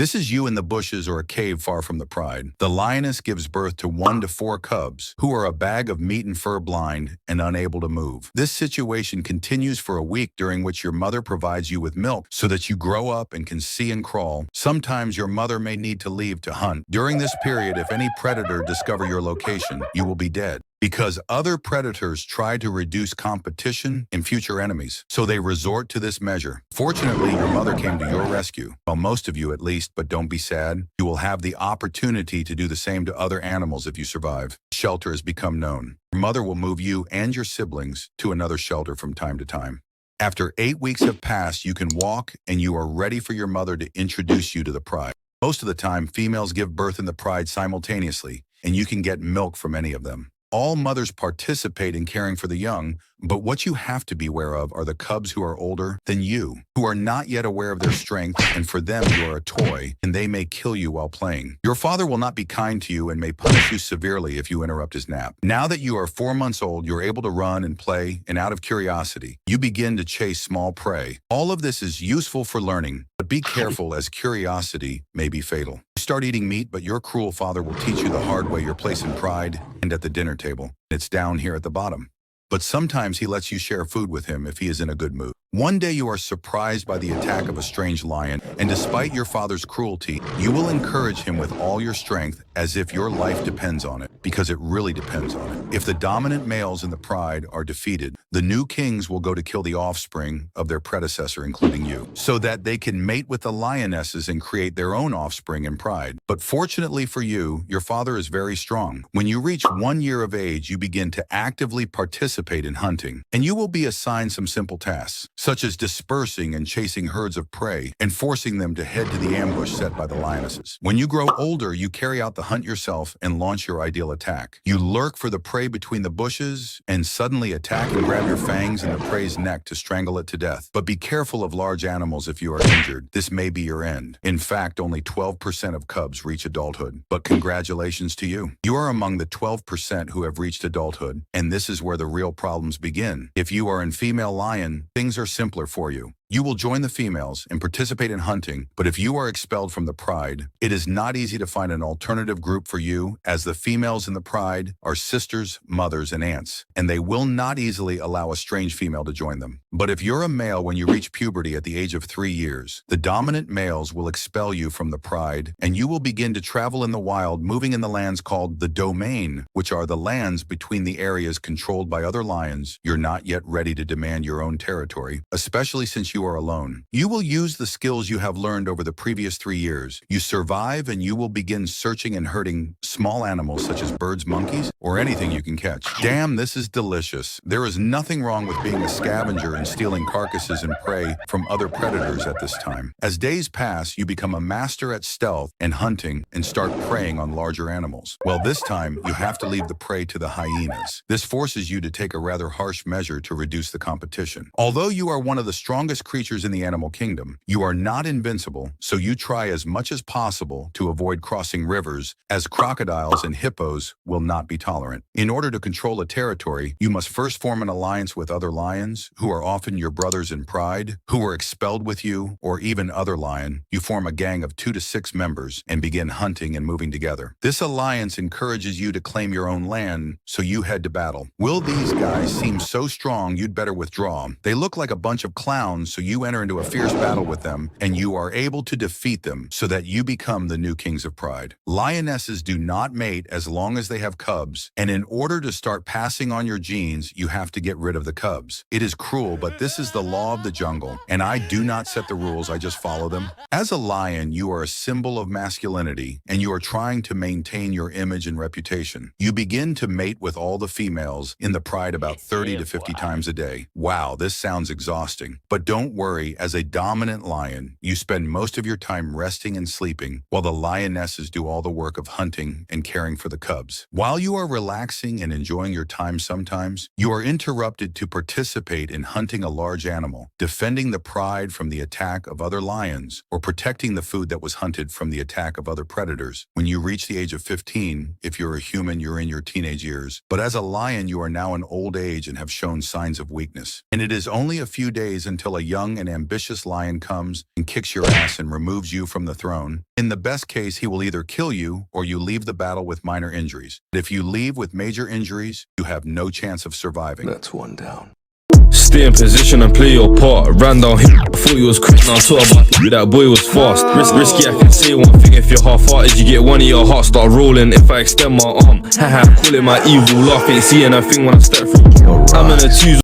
This is you in the bushes or a cave far from the pride. The lioness gives birth to 1 to 4 cubs, who are a bag of meat and fur, blind and unable to move. This situation continues for a week, during which your mother provides you with milk so that you grow up and can see and crawl. Sometimes your mother may need to leave to hunt. During this period, if any predator discover your location, you will be dead, because other predators try to reduce competition and future enemies, so they resort to this measure. Fortunately, your mother came to your rescue. Well, most of you at least, but don't be sad. You will have the opportunity to do the same to other animals if you survive. Shelter has become known. Your mother will move you and your siblings to another shelter from time to time. After 8 weeks have passed, you can walk and you are ready for your mother to introduce you to the pride. Most of the time, females give birth in the pride simultaneously, and you can get milk from any of them. All mothers participate in caring for the young, but what you have to be aware of are the cubs who are older than you, who are not yet aware of their strength, and for them you are a toy, and they may kill you while playing. Your father will not be kind to you and may punish you severely if you interrupt his nap. Now that you are 4 months old, you're able to run and play, and out of curiosity, you begin to chase small prey. All of this is useful for learning, but be careful, as curiosity may be fatal. You start eating meat, but your cruel father will teach you the hard way your place in pride and at the dinner table. It's down here at the bottom. But sometimes he lets you share food with him if he is in a good mood. One day you are surprised by the attack of a strange lion, and despite your father's cruelty, you will encourage him with all your strength, as if your life depends on it, because it really depends on it. If the dominant males in the pride are defeated, the new kings will go to kill the offspring of their predecessor, including you, so that they can mate with the lionesses and create their own offspring in pride. But fortunately for you, your father is very strong. When you reach 1 year of age, you begin to actively participate in hunting, and you will be assigned some simple tasks, such as dispersing and chasing herds of prey and forcing them to head to the ambush set by the lionesses. When you grow older, you carry out the hunt yourself and launch your ideal attack. You lurk for the prey between the bushes and suddenly attack and grab your fangs in the prey's neck to strangle it to death. But be careful of large animals if you are injured. This may be your end. In fact, only 12% of cubs reach adulthood. But congratulations to you. You are among the 12% who have reached adulthood, and this is where the real problems begin. If you are in female lion, things are simpler for you. You will join the females and participate in hunting, but if you are expelled from the pride, it is not easy to find an alternative group for you, as the females in the pride are sisters, mothers, and aunts, and they will not easily allow a strange female to join them. But if you're a male when you reach puberty at the age of 3 years, the dominant males will expel you from the pride, and you will begin to travel in the wild, moving in the lands called the domain, which are the lands between the areas controlled by other lions. You're not yet ready to demand your own territory, especially since you are alone. You will use the skills you have learned over the previous 3 years. You survive, and you will begin searching and hurting small animals such as birds, monkeys, or anything you can catch. Damn, this is delicious. There is nothing wrong with being a scavenger and stealing carcasses and prey from other predators at this time. As days pass, you become a master at stealth and hunting and start preying on larger animals. Well, this time, you have to leave the prey to the hyenas. This forces you to take a rather harsh measure to reduce the competition. Although you are one of the strongest creatures in the animal kingdom, you are not invincible, so you try as much as possible to avoid crossing rivers, as crocodiles and hippos will not be tolerant. In order to control a territory, you must first form an alliance with other lions, who are often your brothers in pride, who were expelled with you, or even other lion. You form a gang of 2 to 6 members and begin hunting and moving together. This alliance encourages you to claim your own land, so you head to battle. Will these guys seem so strong you'd better withdraw? They look like a bunch of clowns, so you enter into a fierce battle with them, and you are able to defeat them so that you become the new kings of pride. Lionesses do not mate as long as they have cubs, and in order to start passing on your genes, you have to get rid of the cubs. It is cruel, but this is the law of the jungle, and I do not set the rules, I just follow them. As a lion, you are a symbol of masculinity, and you are trying to maintain your image and reputation. You begin to mate with all the females in the pride about 30 to 50 times a day. Wow, this sounds exhausting. But don't worry, as a dominant lion, you spend most of your time resting and sleeping, while the lionesses do all the work of hunting and caring for the cubs. While you are relaxing and enjoying your time sometimes, you are interrupted to participate in hunting a large animal, defending the pride from the attack of other lions, or protecting the food that was hunted from the attack of other predators. When you reach the age of 15, if you're a human, you're in your teenage years. But as a lion, you are now in old age and have shown signs of weakness. And it is only a few days until a young and ambitious lion comes and kicks your ass and removes you from the throne. In the best case, he will either kill you or you leave the battle with minor injuries. But if you leave with major injuries, you have no chance of surviving. That's one down. Stay in position and play your part. Ran down him, I thought he was quick, now I thought about that boy was fast. Risky, I can say one thing, if you're half-hearted, you get one of your heart start rolling. If I extend my arm, haha, call it my evil laugh, ain't seeing a thing when I step through. I'm in a twos.